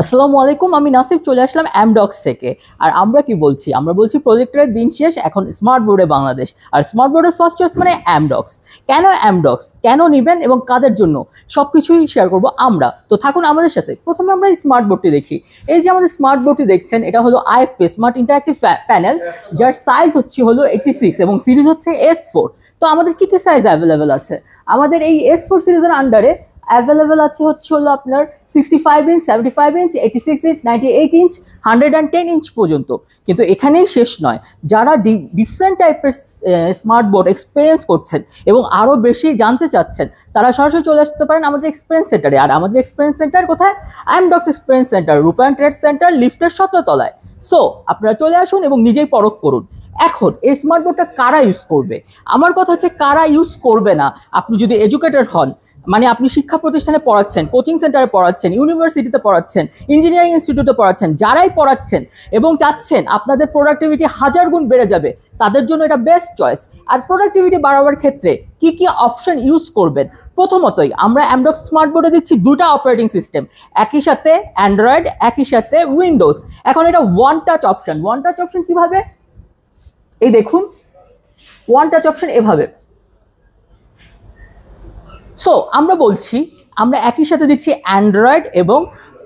আসসালামু আলাইকুম, আমি নাসিব চলে আসলাম অ্যামডক্স থেকে। আর আমরা কি বলছি? আমরা বলছি প্রজেক্টরের দিন শেষ, এখন স্মার্ট বোর্ডে বাংলাদেশ। আর স্মার্ট বোর্ডের ফার্স্ট চয়েস মানে অ্যামডক্স। কেন অ্যামডক্স, কেন নেবেন এবং কাদের জন্য, সব কিছুই শেয়ার করবো আমরা। তো থাকুন আমাদের সাথে। প্রথমে আমরা এই স্মার্ট বোর্ডটি দেখি। এই যে আমাদের স্মার্ট বোর্ডটি দেখছেন, এটা হলো আইএফপি স্মার্ট ইন্টারঅ্যাক্টিভ প্যানেল, যার সাইজ হলো 86 এবং সিরিজ হচ্ছে S4। তো আমাদের কি কি সাইজ অ্যাভেলেবেল আছে? আমাদের এই S4 সিরিজের আন্ডারে অ্যাভেলেবেল আছে হলো আপনার 65 inch, 75 inch, 86 inch, 98 inch, 110 inch পর্যন্ত। কিন্তু এখানেই শেষ নয়। যারা ডিফারেন্ট টাইপের স্মার্ট বোর্ড এক্সপিরিয়েন্স করছেন এবং আরও বেশি জানতে চাচ্ছেন, তারা সরাসরি চলে আসতে পারেন আমাদের এক্সপিরিয়েন্স সেন্টারে। আর আমাদের এক্সপিরিয়েন্স সেন্টার কোথায়? অ্যামডক্স এক্সপিরিয়েন্স সেন্টার, রূপায়ণ ট্রেড সেন্টার, লিফটের 17 তলায়। সো আপনারা চলে আসুন এবং নিজেই পরখ করুন। এখন এই স্মার্ট বোর্ডটা কারা ইউজ করবে? আমার কথা হচ্ছে কারা ইউজ করবে না। আপনি যদি এডুকেটেড হন, মানে আপনি শিক্ষা প্রতিষ্ঠানে পড়াচ্ছেন, কোচিং সেন্টারে পড়াচ্ছেন, ইউনিভার্সিটিতে পড়াচ্ছেন, ইঞ্জিনিয়ারিং ইনস্টিটিউটে পড়াচ্ছেন, যারাই পড়াচ্ছেন এবং চাচ্ছেন আপনাদের প্রোডাক্টিভিটি 1000 গুণ বেড়ে যাবে, তাদের জন্য এটা বেস্ট চয়েস। আর প্রোডাক্টিভিটি বাড়াবার ক্ষেত্রে কি কি অপশন ইউজ করবেন? প্রথমতই আমরা অ্যামডক্স স্মার্ট বোর্ডে দিচ্ছি দুটা অপারেটিং সিস্টেম, একই সাথে অ্যান্ড্রয়েড, একই সাথে উইন্ডোজ। এখন এটা one touch option. One touch option কিভাবে? এই দেখুন, ওয়ান টাচ অপশন এভাবে। সো আমরা বলছি আমরা একই সাথে দিচ্ছি অ্যান্ড্রয়েড এবং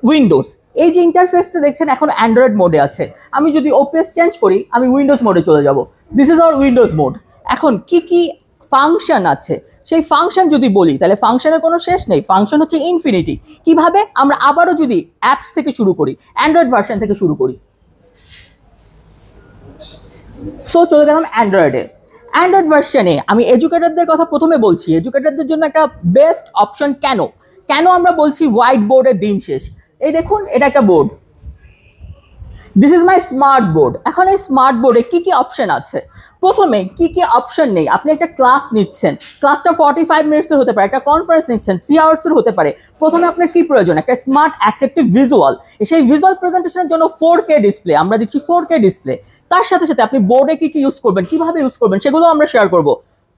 উইন্ডোজ। এই যে ইন্টারফেসটা দেখছেন, এখন অ্যান্ড্রয়েড মোডে আছে। আমি যদি ওপিএস চেঞ্জ করি, আমি উইন্ডোজ মোডে চলে যাব। This is our Windows mode. এখন কি কি ফাংশন আছে সেই ফাংশন যদি বলি, তাহলে ফাংশনের কোনো শেষ নেই। ফাংশন হচ্ছে ইনফিনিটি। কিভাবে? আমরা আবারও যদি অ্যাপস থেকে শুরু করি, অ্যান্ড্রয়েড ভার্সন থেকে শুরু করি। সো চলে গেলাম অ্যান্ড্রয়েডে। অ্যান্ড্রয়েড ভার্সনে আমি এডুকেটরদের কথা প্রথমে বলছি। এডুকেটরদের জন্য একটা বেস্ট অপশন। কেন কেন আমরা বলছি হোয়াইট বোর্ডের দিন শেষ? এই দেখুন, এটা একটা board. This is my smart board. এখন এই স্মার্ট বোর্ডে কি কি অপশন আছে? প্রথমে কি কি অপশন নেই? আপনি একটা ক্লাস নিচ্ছেন, ক্লাসটা 45 মিনিটসের হতে পারে, একটা কনফারেন্স নিচ্ছেন 3 আওয়ার্সের হতে পারে। প্রথমে আপনার কি প্রয়োজন? একটা স্মার্ট অ্যাট্রাকটিভ ভিজুয়াল। সেই ভিজুয়াল প্রেজেন্টেশনের জন্য 4K ডিসপ্লে, আমরা দিচ্ছি 4K ডিসপ্লে। তার সাথে সাথে আপনি বোর্ডে কি কি ইউজ করবেন, কিভাবে ইউজ করবেন, সেগুলো আমরা শেয়ার করব।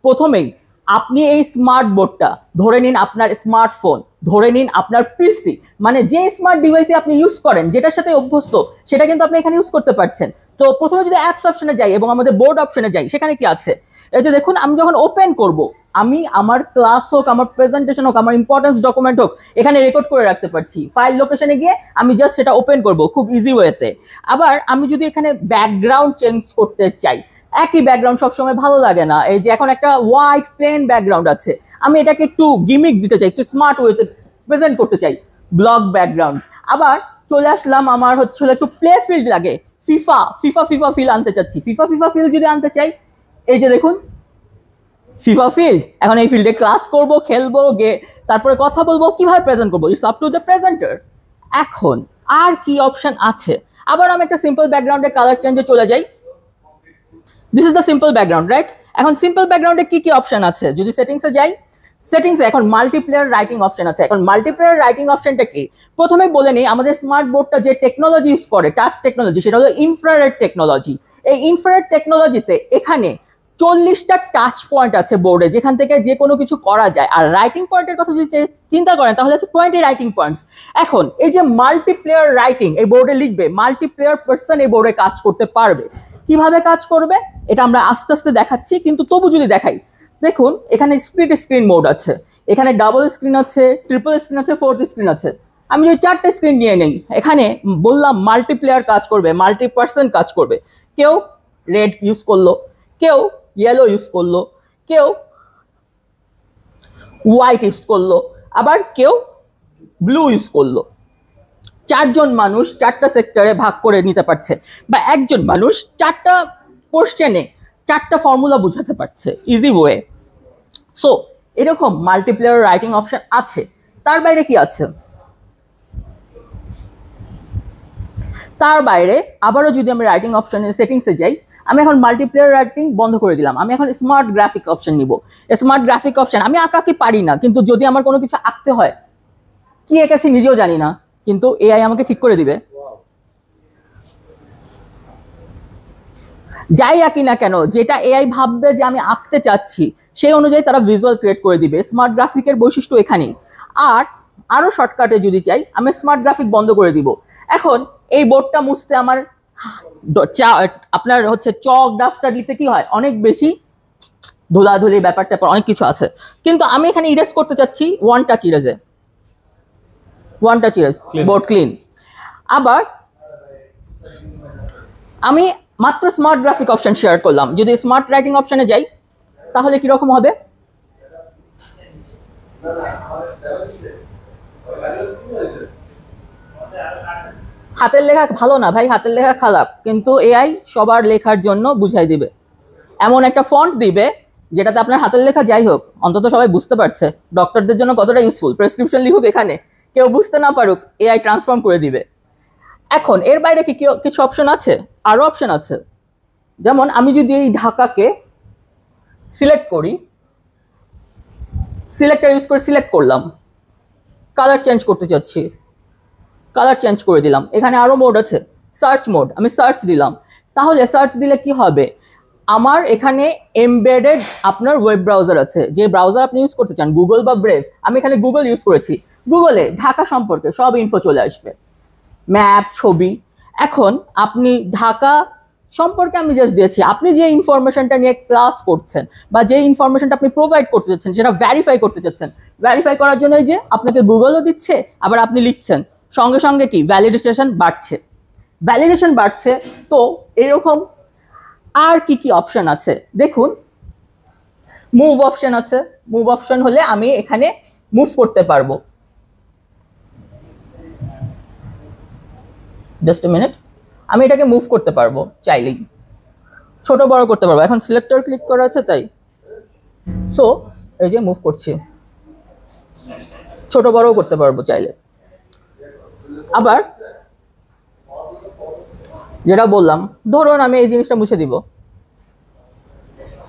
প্রথমেই আপনি এই স্মার্ট বোর্ডটা ধরে নিন আপনার স্মার্টফোন, ধরে নিন আপনার পিসি, মানে যে স্মার্ট ডিভাইসে আপনি ইউজ করেন, যেটার সাথে অভ্যস্ত, সেটা কিন্তু আপনি এখানে ইউজ করতে পারছেন। তো প্রথমে যদি অ্যাপস অপশনে যাই এবং আমাদের বোর্ড অপশনে যাই, সেখানে কি আছে? এই যে দেখুন, আমি যখন ওপেন করব, আমি আমার ক্লাস হোক, আমার প্রেজেন্টেশন হোক, আমার ইম্পর্টেন্স ডকুমেন্ট হোক, এখানে রেকর্ড করে রাখতে পারছি। ফাইল লোকেশনে গিয়ে আমি জাস্ট সেটা ওপেন করব খুব ইজি ওয়েতে। আবার আমি যদি এখানে ব্যাকগ্রাউন্ড চেঞ্জ করতে চাই, একই ব্যাকগ্রাউন্ড সবসময় ভালো লাগে না। এই যে এখন একটা হোয়াইট প্লেন ব্যাকগ্রাউন্ড আছে, আমি এটাকে একটু গিমিক দিতে চাই, একটু স্মার্ট ওয়েতে প্রেজেন্ট করতে চাই, ব্লক ব্যাকগ্রাউন্ড। আবার চলে আসলাম, আমার হচ্ছে একটু প্লে ফিল্ড লাগে, ফিফা ফিফা ফিফা ফিল আনতে চাচ্ছি। ফিফা ফিফা ফিল যদি আনতে চাই, এই যে দেখুন ফিফা ফিল্ড। এখন এই ফিল্ডে ক্লাস করব, খেলবো, তারপরে কথা বলবো, কিভাবে প্রেজেন্ট করবো, it's up to the presenter. এখন আর কি অপশন আছে? আবার আমি একটা সিম্পল ব্যাকগ্রাউন্ডে কালার চেঞ্জে চলে যাই। This is the simple background, right? এখন সিম্পল ব্যাকগ্রাউন্ডে কি কি অপশন আছে? যদি সেটিংসে যাই, সেটিংসে এখন মাল্টিপ্লেয়ার রাইটিং অপশন আছে। এখন মাল্টিপ্লেয়ার রাইটিং অপশনটা কি? প্রথমে বলে নিই, আমাদের স্মার্ট বোর্ডটা যে টেকনোলজি ইউজ করে, টাচ টেকনোলজি, সেটা হলো ইনফ্রারেড টেকনোলজি। এই ইনফ্রারেড টেকনোলজিতে এখানে 40টা টাচ পয়েন্ট আছে বোর্ডে, যেখান থেকে যে কোনো কিছু করা যায়। আর রাইটিং পয়েন্টের কথা যদি চিন্তা করেন, তাহলে হচ্ছে 20 রাইটিং পয়েন্টস। এখন এই যে মাল্টিপ্লেয়ার রাইটিং এই বোর্ডে লিখবে, মাল্টিপ্লেয়ার পার্সন এই বোর্ডে কাজ করতে পারবে। কিভাবে কাজ করবে এটা আমরা আস্তে আস্তে দেখাচ্ছি, কিন্তু তবু যদি দেখাই, দেখুন এখানে স্প্লিট স্ক্রিন মোড আছে, এখানে ডাবল স্ক্রিন আছে, ট্রিপল স্ক্রিন আছে, ফোর্থ স্ক্রিন আছে। আমি যদি 4টে স্ক্রিন নিয়ে নেই, এখানে বললাম মাল্টিপ্লেয়ার কাজ করবে, মাল্টি পার্সন কাজ করবে। কেউ রেড ইউজ করলো, কেউ ইয়েলো ইউজ করলো, কেউ হোয়াইট ইউজ করলো, আবার কেউ ব্লু ইউজ করলো। 4জন মানুষ 4টা সেক্টরে ভাগ করে নিতে পারছে, বা একজন মানুষ 4টা কোশ্চেনে 4টা ফর্মুলা বুঝাতে পারছে ইজি ওয়ে। সো এরকম মাল্টিপ্লেয়ার রাইটিং অপশন আছে। তার বাইরে কি আছে? তার বাইরে আবারও যদি আমি রাইটিং অপশনের সেটিংসে যাই, আমি এখন মাল্টিপ্লেয়ার রাইটিং বন্ধ করে দিলাম। আমি এখন স্মার্ট গ্রাফিক অপশন নিব। স্মার্ট গ্রাফিক অপশন, আমি আঁকাকে পারি না, কিন্তু যদি আমার কোনো কিছু আঁকতে হয়, কি এঁকেছি নিজেও জানি না, কিন্তু এআই আমাকে ঠিক করে দিবে। যাই আঁকি না কেন, যেটা এআই ভাববে যে আমি আঁকতে চাচ্ছি, সেই অনুযায়ী তারা ভিজুয়াল ক্রিয়েট করে দিবে। স্মার্ট গ্রাফিকের বৈশিষ্ট্য এখানেই। আর আরো শর্টকাটে যদি চাই, আমি স্মার্ট গ্রাফিক বন্ধ করে দিব। এখন এই বোর্ডটা মুছতে আমার আপনার হচ্ছে চক ডাস্টার দিতে কি হয়, অনেক বেশি ধুলাধুলি ব্যাপারটা অনেক কিছু আছে, কিন্তু আমি এখানে ইরেজ করতে চাচ্ছি ওয়ান টাচ ইরেজে, one touch erase, board clean. আবার আমি মাত্র স্মার্ট গ্রাফিক অপশন শেয়ার করলাম, যদি স্মার্ট রাইটিং অপশনে যাই তাহলে কিরকম হবে? হাতের লেখা ভালো না ভাই, হাতের লেখা খারাপ, কিন্তু এআই সবার লেখার জন্য বুঝাই দিবে, এমন একটা ফন্ট দিবে যেটাতে আপনার হাতের লেখা যাই হোক অন্তত সবাই বুঝতে পারছে। ডক্টরদের জন্য কতটা ইউজফুল, প্রেসক্রিপশন লিখুক এখানে, কেউ বুঝতে না পারুক, এআই ট্রান্সফর্ম করে দিবে। এখন এর বাইরে কি কিছু অপশন আছে? আরো অপশন আছে, যেমন আমি যদি এই ঢাকাকে সিলেক্ট করি, সিলেক্টর ইউজ করে সিলেক্ট করলাম, কালার চেঞ্জ করতে চাচ্ছি, কালার চেঞ্জ করে দিলাম। এখানে আরো মোড আছে, সার্চ মোড, আমি সার্চ দিলাম, তাহলে সার্চ দিলে কি হবে, আমার এখানে এমবেডেড আপনার ওয়েব ব্রাউজার আছে, যে ব্রাউজার আপনি ইউজ করতে চান, গুগল বা ব্রেভ, আমি এখানে গুগল ইউজ করেছি, গুগলে ঢাকা সম্পর্কে সব ইনফো চলে আসবে, ম্যাপ, ছবি। এখন আপনি ঢাকা সম্পর্কে আমি জাস্ট দিয়েছি, আপনি যে ইনফরমেশনটা নিয়ে ক্লাস করছেন বা যে ইনফরমেশনটা আপনি প্রোভাইড করতে চাচ্ছেন সেটা ভেরিফাই করতে চাচ্ছেন, ভেরিফাই করার জন্য যে আপনাকে গুগলও দিচ্ছে, আবার আপনি লিখছেন, সঙ্গে সঙ্গে কি ভ্যালিডেশন বাড়ছে, ভ্যালিডেশন বাড়ছে। তো এরকম আর কি কি অপশন আছে দেখুন, মুভ অপশন আছে, মুভ অপশন হলে আমি এখানে মুভ করতে পারবো, জাস্ট এ মিনিট, আমি এটাকে মুভ করতে পারবো চাইলেই, ছোট বড় করতে পারবো, এখন সিলেক্টর ক্লিক করা আছে তাই, সো এই যে মুভ করছি, ছোট বড়ও করতে পারবো চাইলে। আবার যেটা বললাম, ধরুন আমি এই জিনিসটা মুছে দিব,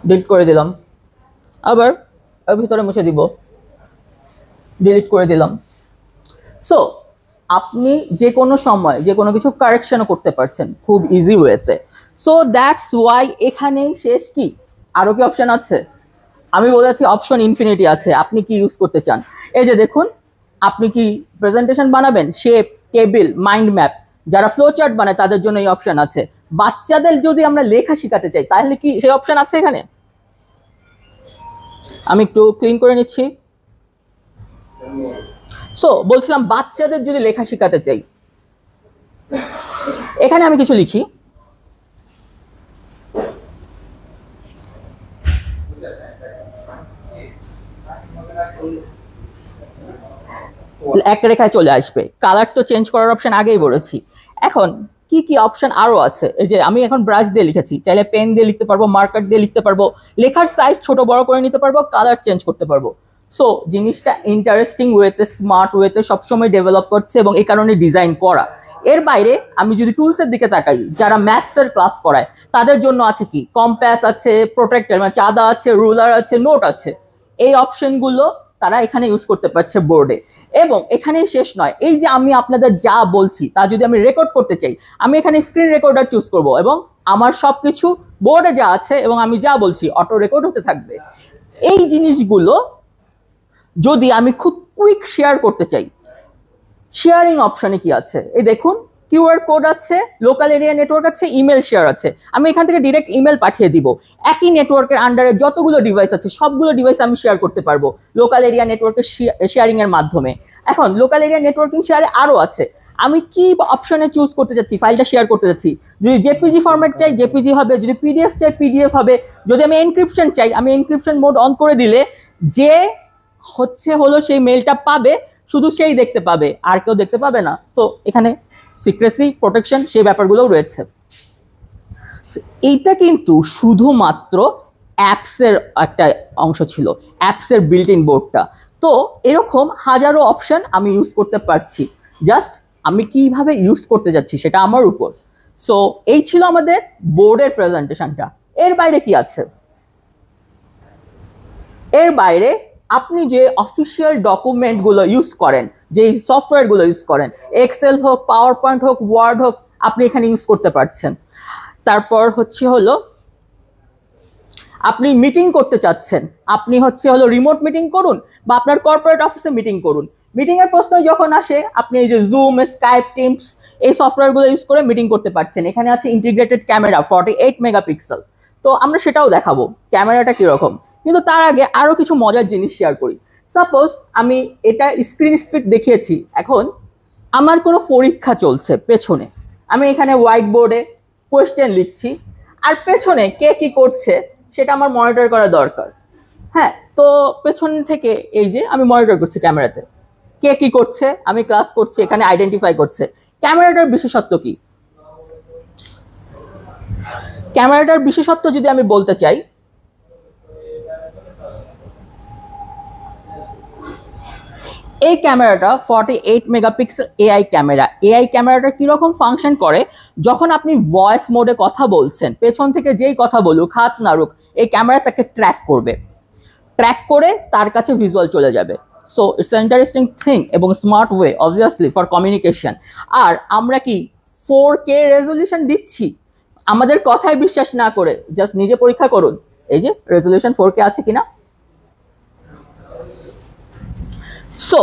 ডিলিট করে দিলাম, আবার ভিতরে মুছে দিব, ডিলিট করে দিলাম। সো আপনি যে কোনো সময় যে কোনো কিছু কারেকশনও করতে পারছেন খুব ইজি ওয়েতে। সো দ্যাটস ওয়াই এখানেই শেষ। কি আরও কি অপশন আছে? আমি বলেছি অপশন ইনফিনিটি আছে, আপনি কি ইউজ করতে চান। এই যে দেখুন, আপনি কি প্রেজেন্টেশন বানাবেন, শেপ, টেবিল, মাইন্ড ম্যাপ, যারা ফ্লো চার্ট বানায় তাদের জন্য এই অপশন আছে। বাচ্চাদের যদি আমরা লেখা শেখাতে চাই তাহলে কি সেই অপশন আছে এখানে? আমি একটু ক্লিন করে নিচ্ছি। সো বলছিলাম বাচ্চাদের যদি লেখা শেখাতে চাই, এখানে আমি কিছু লিখি, একটা রেখায় চলে আসবে। কালার তো চেঞ্জ করার অপশন আগেই বলেছি। এখন কি কি অপশন আরো আছে, এই যে আমি এখন ব্রাশ দিয়ে লিখেছি, চাইলে পেন দিয়ে লিখতে পারবো, মার্কার দিয়ে লিখতে পারবো, লেখার সাইজ ছোট বড় করে নিতে পারবো, কালার চেঞ্জ করতে পারবো। সো জিনিসটা ইন্টারেস্টিং ওয়েতে, স্মার্ট ওয়েতে সবসময় ডেভেলপ করছে এবং এই কারণে ডিজাইন করা। এর বাইরে আমি যদি টুলসের দিকে তাকাই, যারা ম্যাথসের ক্লাস করায় তাদের জন্য আছে কি, কম্পাস আছে, প্রোটেক্টর মানে চাঁদা আছে, রুলার আছে, নোট আছে। এই অপশনগুলো তারা এখানে ইউজ করতে পারছে বোর্ডে। এবং এখানেই শেষ নয়, এই যে আমি আপনাদের যা বলছি তা যদি আমি রেকর্ড করতে চাই, আমি এখানে স্ক্রিন রেকর্ডার চুজ করব এবং আমার সবকিছু বোর্ডে যা আছে এবং আমি যা বলছি অটো রেকর্ড হতে থাকবে। এই জিনিসগুলো যদি আমি খুব কুইক শেয়ার করতে চাই, শেয়ারিং অপশনে কি আছে, এই দেখুন, কিউআর কোড আছে, লোকাল এরিয়া নেটওয়ার্ক আছে, ইমেল শেয়ার আছে। আমি এখান থেকে ডিরেক্ট ইমেল পাঠিয়ে দিব। একই নেটওয়ার্কের আন্ডারে যতগুলো ডিভাইস আছে সবগুলো ডিভাইস আমি শেয়ার করতে পারবো লোকাল এরিয়া নেটওয়ার্কের শেয়ারিং এর মাধ্যমে। এখন লোকাল এরিয়া নেটওয়ার্কিং শেয়ারে আরো আছে, আমি কি অপশনে চুজ করতে যাচ্ছি, ফাইলটা শেয়ার করতে যাচ্ছি। যদি জেপিজি ফরম্যাট চাই জেপিজি হবে, যদি পিডিএফ চাই পিডিএফ হবে, যদি আমি এনক্রিপশন চাই আমি এনক্রিপশন মোড অন করে দিলে যে হলো সেই মেলটা পাবে, শুধু সেই দেখতে পাবে, আর কেউ দেখতে পাবে না। তো এখানে সিক্রেসি, প্রোটেকশন সেই ব্যাপারগুলোও রয়েছে। এইটা কিন্তু শুধুমাত্র অ্যাপসের একটা অংশ ছিল, অ্যাপসের বিল্ট ইন বোর্ডটা। তো এরকম হাজারো অপশন আমি ইউজ করতে পারছি, জাস্ট আমি কিভাবে ইউজ করতে যাচ্ছি সেটা আমার উপর। সো এই ছিল আমাদের বোর্ডের প্রেজেন্টেশনটা। এর বাইরে কি আছে? এর বাইরে আপনি যে অফিসিয়াল ডকুমেন্টগুলো ইউজ করেন, যে সফটওয়্যারগুলো ইউজ করেন, এক্সেল হোক, পাওয়ার পয়েন্ট হোক, ওয়ার্ড হোক, আপনি এখানে ইউজ করতে পারছেন। তারপর হলো আপনি মিটিং করতে চাচ্ছেন, আপনি রিমোট মিটিং করুন বা আপনার কর্পোরেট অফিসে মিটিং করুন, মিটিং এর প্রশ্ন যখন আসে আপনি এই যে জুম, স্কাইপ, টিমস এই সফটওয়্যারগুলো ইউজ করে মিটিং করতে পারছেন। এখানে আছে ইন্টিগ্রেটেড ক্যামেরা 48 মেগাপিক্সেল, তো আমরা সেটাও দেখাবো ক্যামেরাটা কিরকম। কিন্তু তার আগে আরো কিছু মজার জিনিস শেয়ার করি। সাপোজ আমি এটা স্ক্রিন স্পিড দেখিয়েছি, এখন আমার কোনো পরীক্ষা চলছে পেছনে, আমি এখানে হোয়াইট বোর্ডে কোয়েশ্চেন লিখছি আর পেছনে কে কি করছে সেটা আমার মনিটর করা দরকার। হ্যাঁ, তো পেছন থেকে এই যে আমি মনিটর করছি ক্যামেরাতে কে কি করছে, আমি ক্লাস করছি, এখানে আইডেন্টিফাই করছে। ক্যামেরাটার বিশেষত্ব কি? ক্যামেরাটার বিশেষত্ব যদি আমি বলতে চাই, এই ক্যামেরাটা 48 মেগাপিক্সেল এআই ক্যামেরা। এআই ক্যামেরাটা কিরকম ফাংশন করে, যখন আপনি ভয়েস মোডে কথা বলছেন পেছন থেকে যেই কথা বলুক, হাত নাড়ুক, এই ক্যামেরা তাকে ট্র্যাক করবে, ট্র্যাক করে তার কাছে ভিজুয়াল চলে যাবে। সো ইটস ইন্টারেস্টিং থিং এবং smart way obviously for communication. আর আমরা কি 4K রেজলিউশন দিচ্ছি? আমাদের কথায় বিশ্বাস না করে জাস্ট নিজে পরীক্ষা করুন, এই যে রেজলিউশন 4K আছে কিনা। সো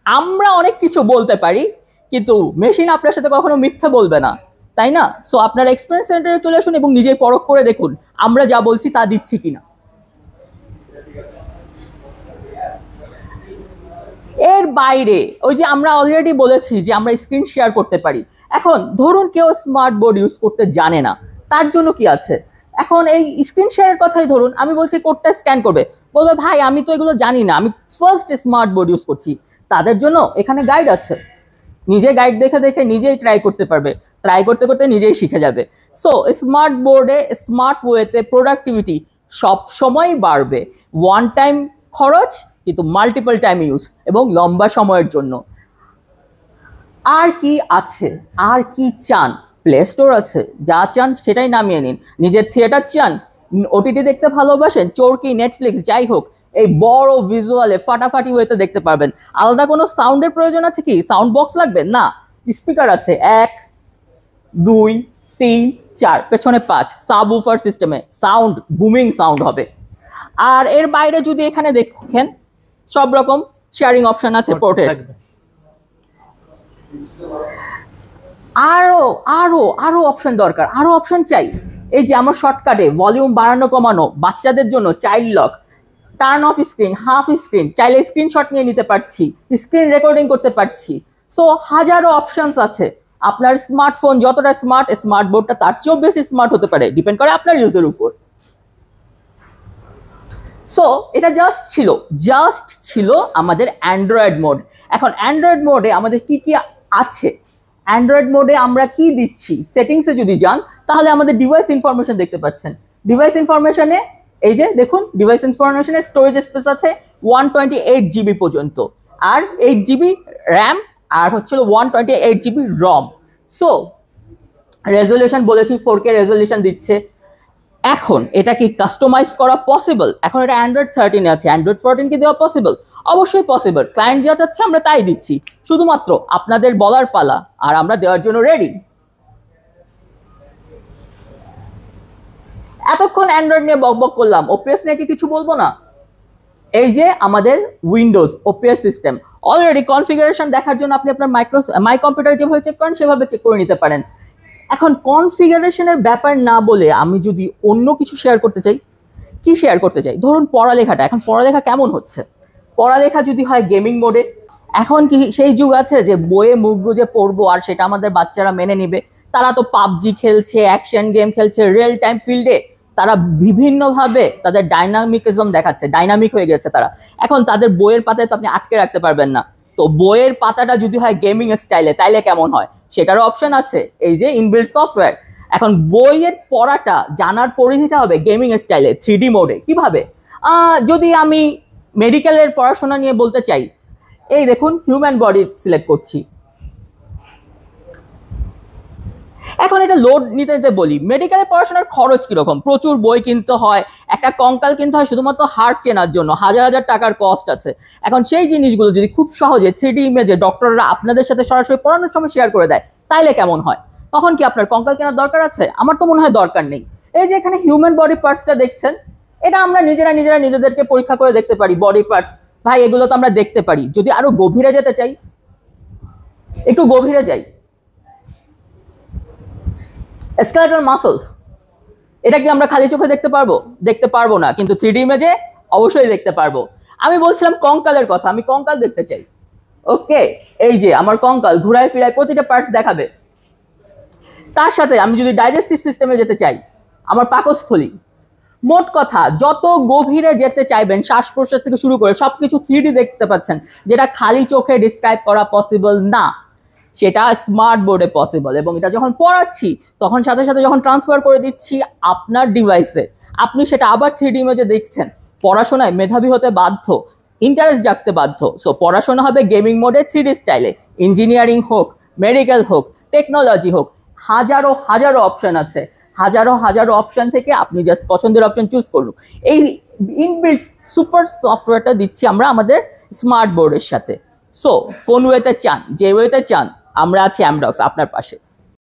আমরা অনেক কিছু বলতে পারি কিন্তু মেশিন আপনার সাথে কখনো মিথ্যা বলবে না, তাই না? সো আপনারা এক্সপিরিয়েন্স সেন্টারে চলে আসুন এবং নিজেই পরখ করে দেখুন আমরা যা বলছি তা দিচ্ছি কিনা। এর বাইরে ওই যে আমরা অলরেডি বলেছি যে আমরা স্ক্রিন শেয়ার করতে পারি। এখন ধরুন কেউ স্মার্ট বোর্ড ইউজ করতে জানে না, তার জন্য কি আছে? এখন এই স্ক্রিন শেয়ারের কথাই ধরুন, আমি বলছি কোডটা স্ক্যান করবে, বলবে ভাই আমি তো এগুলো জানি না, আমি ফার্স্ট স্মার্ট বোর্ড ইউজ করছি। তাদের জন্য এখানে গাইড আছে, নিজে গাইড দেখে দেখে নিজেই ট্রাই করতে পারবে, ট্রাই করতে করতে নিজেই শিখে যাবে। সো স্মার্ট বোর্ডে স্মার্ট ওয়েতে প্রোডাক্টিভিটি সব সময় বাড়বে। ওয়ান টাইম খরচ কিন্তু মাল্টিপল টাইম ইউজ এবং লম্বা সময়ের জন্য। আর কি আছে, আর কি চান? প্লে স্টোর আছে, যা চান সেটাই নামিয়ে নিন। নিজের থিয়েটার চান, ওটিটি দেখতে ভালোবাসেন, চরকি, নেটফ্লিক্স যাই হোক, এই বড় ভিজুয়ালে ফাটাফাটি ওয়েতে দেখতে পারবেন। আলাদা কোনো সাউন্ডের প্রয়োজন আছে কি? সাউন্ড বক্স লাগবে না, স্পিকার আছে 1 2 3 4, পেছনে 5, সাবউফার সিস্টেমে সাউন্ড বুমিং সাউন্ড হবে। আর এর বাইরে যদি এখানে দেখেন সব রকম শেয়ারিং অপশন আছে পোর্টের। আরো আরো আরো অপশন দরকার, আরো অপশন চাই। এই যে আমার শর্টকাটে ভলিউম বাড়ানো কমানো, বাচ্চাদের জন্য child lock, turn off screen, half screen, চাইলে স্ক্রিনশট নিয়ে নিতে পারছি, স্ক্রিন রেকর্ডিং করতে পারছি। সো হাজারো অপশনস আছে। আপনার স্মার্টফোন যতটা স্মার্ট, স্মার্ট বোর্ডটা তার চেয়েও বেশি স্মার্ট হতে পারে, ডিপেন্ড করে আপনার ইউজের উপর। সো এটা জাস্ট ছিল আমাদের অ্যান্ড্রয়েড মোড। এখন অ্যান্ড্রয়েড মোডে আমাদের কি কি আছে, অ্যান্ড্রয়েড মোডে আমরা কি দিচ্ছি, সেটিংসে যদি যান তাহলে আমাদের ডিভাইস ইনফরমেশন দেখতে পাচ্ছেন। ডিভাইস ইনফরমেশনে এই যে দেখুন, ডিভাইস ইনফরমেশনে স্টোরেজ স্পেস আছে 128 জিবি পর্যন্ত, আর 8 জিবি র্যাম, আর হচ্ছে 128 জিবি রম। সো রেজলিউশন বলেছি 4K রেজলিউশন দিচ্ছে। এখন এটা কি কাস্টমাইজ করা পসিবল? এখন এটা অ্যান্ড্রয়েড 13 আছে, অ্যান্ড্রয়েড 14 কি দেওয়া পসিবল? অবশ্যই পসিবল। ক্লায়েন্ট যা চাচ্ছে আমরা তাই দিচ্ছি, শুধুমাত্র আপনাদের বলার পালা আর আমরা দেওয়ার জন্য রেডি। এতক্ষণ অ্যান্ড্রয়েড নিয়ে বকবক করলাম, ওপিএস নিয়ে কি কিছু বলবো না? এই যে আমাদের Windows OPS system, already configuration দেখার জন্য আপনি আপনার মাই কম্পিউটার যেভাবে চেক করেন সেভাবে চেক করে নিতে পারেন। এখন কনফিগারেশনের ব্যাপার না বলে আমি যদি অন্য কিছু শেয়ার করতে চাই, কি শেয়ার করতে চাই? ধরুন পড়ালেখাটা, এখন পড়ালেখা কেমন হচ্ছে? পড়ালেখা যদি হয় গেমিং মোডে, এখন কি সেই যুগ আছে যে বইয়ে মুখ গুজে পড়বো আর সেটা আমাদের বাচ্চারা মেনে নিবে? তারা তো পাবজি খেলছে, অ্যাকশন গেম খেলছে, রিয়েল টাইম ফিল্ডে তারা বিভিন্নভাবে তাদের ডাইনামিকিজম দেখাচ্ছে, ডাইনামিক হয়ে গেছে তারা। এখন তাদের বইয়ের পাতায় তো আপনি আটকে রাখতে পারবেন না। তো বইয়ের পাতাটা যদি হয় গেমিং স্টাইলে তাইলে কেমন হয়? সেটারও অপশন আছে, এই যে ইনবিল্ট সফটওয়্যার। এখন বইয়ের পড়াটা জানার পরিধিটা হবে গেমিং স্টাইলে 3D মোডে। কিভাবে? যদি আমি মেডিকেলের পড়াশোনা নিয়ে বলতে চাই, এই দেখুন হিউম্যান বডি সিলেক্ট করছি। এখন এটা লোড নিতে নিতে বলি, মেডিকেলে পড়াশোনার খরচ কিরকম? প্রচুর বই কিনতে হয়, একটা কঙ্কাল কিনতে হয় শুধুমাত্র হার্ট চেনার জন্য, হাজার হাজার টাকার কস্ট আছে। এখন সেই জিনিসগুলো যদি খুব সহজে 3D ইমেজে ডক্টররা আপনাদের সাথে সরাসরি পড়ানোর সময় শেয়ার করে দেয় তাইলে কেমন হয়? তখন কি আপনার কঙ্কাল কেনার দরকার আছে? আমার তো মনে হয় দরকার নেই। এই যে এখানে হিউম্যান বডি পার্টসটা দেখছেন, এটা আমরা নিজেদেরকে পরীক্ষা করে দেখতে পারি। বডি পার্টস ভাই এগুলো তো আমরা দেখতে পারি। যদি আরো গভীরে যেতে চাই, একটু গভীরে যাই, স্কেলেটাল মাসলস, এটা কি আমরা খালি চোখে দেখতে পারবো? দেখতে পারবো না, কিন্তু 3D ইমেজে অবশ্যই দেখতে পারবো। আমি বলছিলাম কঙ্কালের কথা, আমি কঙ্কাল দেখতে চাই। ওকে, এই যে আমার কঙ্কাল ঘুরায় ফিরায় প্রতিটা পার্টস দেখাবে। তার সাথে আমি যদি ডাইজেস্টিভ সিস্টেমে যেতে চাই, আমার পাকস্থলী, মোট কথা যত গভীরে যেতে চাইবেন শ্বাস প্রশ্বাস থেকে শুরু করে সবকিছু 3D দেখতে পাচ্ছেন, যেটা খালি চোখে ডিসক্রাইব করা পসিবল না, সেটা স্মার্ট বোর্ডে পসিবল। এবং এটা যখন পড়াচ্ছি তখন সাথে সাথে যখন ট্রান্সফার করে দিচ্ছি আপনার ডিভাইসে, আপনি সেটা আবার 3D ইমেজে দেখছেন। পড়াশোনায় মেধাবী হতে বাধ্য, ইন্টারেস্ট জাগতে বাধ্য। সো পড়াশোনা হবে গেমিং মোডে 3D স্টাইলে। ইঞ্জিনিয়ারিং হোক, মেডিকেল হোক, টেকনোলজি হোক, হাজারো হাজারো অপশন আছে। হাজারো হাজারো অপশন থেকে আপনি জাস্ট পছন্দের অপশন চুজ করুন। এই ইনবিল্ট সুপার সফটওয়্যারটা দিচ্ছি আমরা আমাদের স্মার্ট বোর্ডের সাথে। সো কোন ওয়েতে চান, যে ওয়েতে চান, আমরা আছি অ্যামডক্স আপনার পাশে।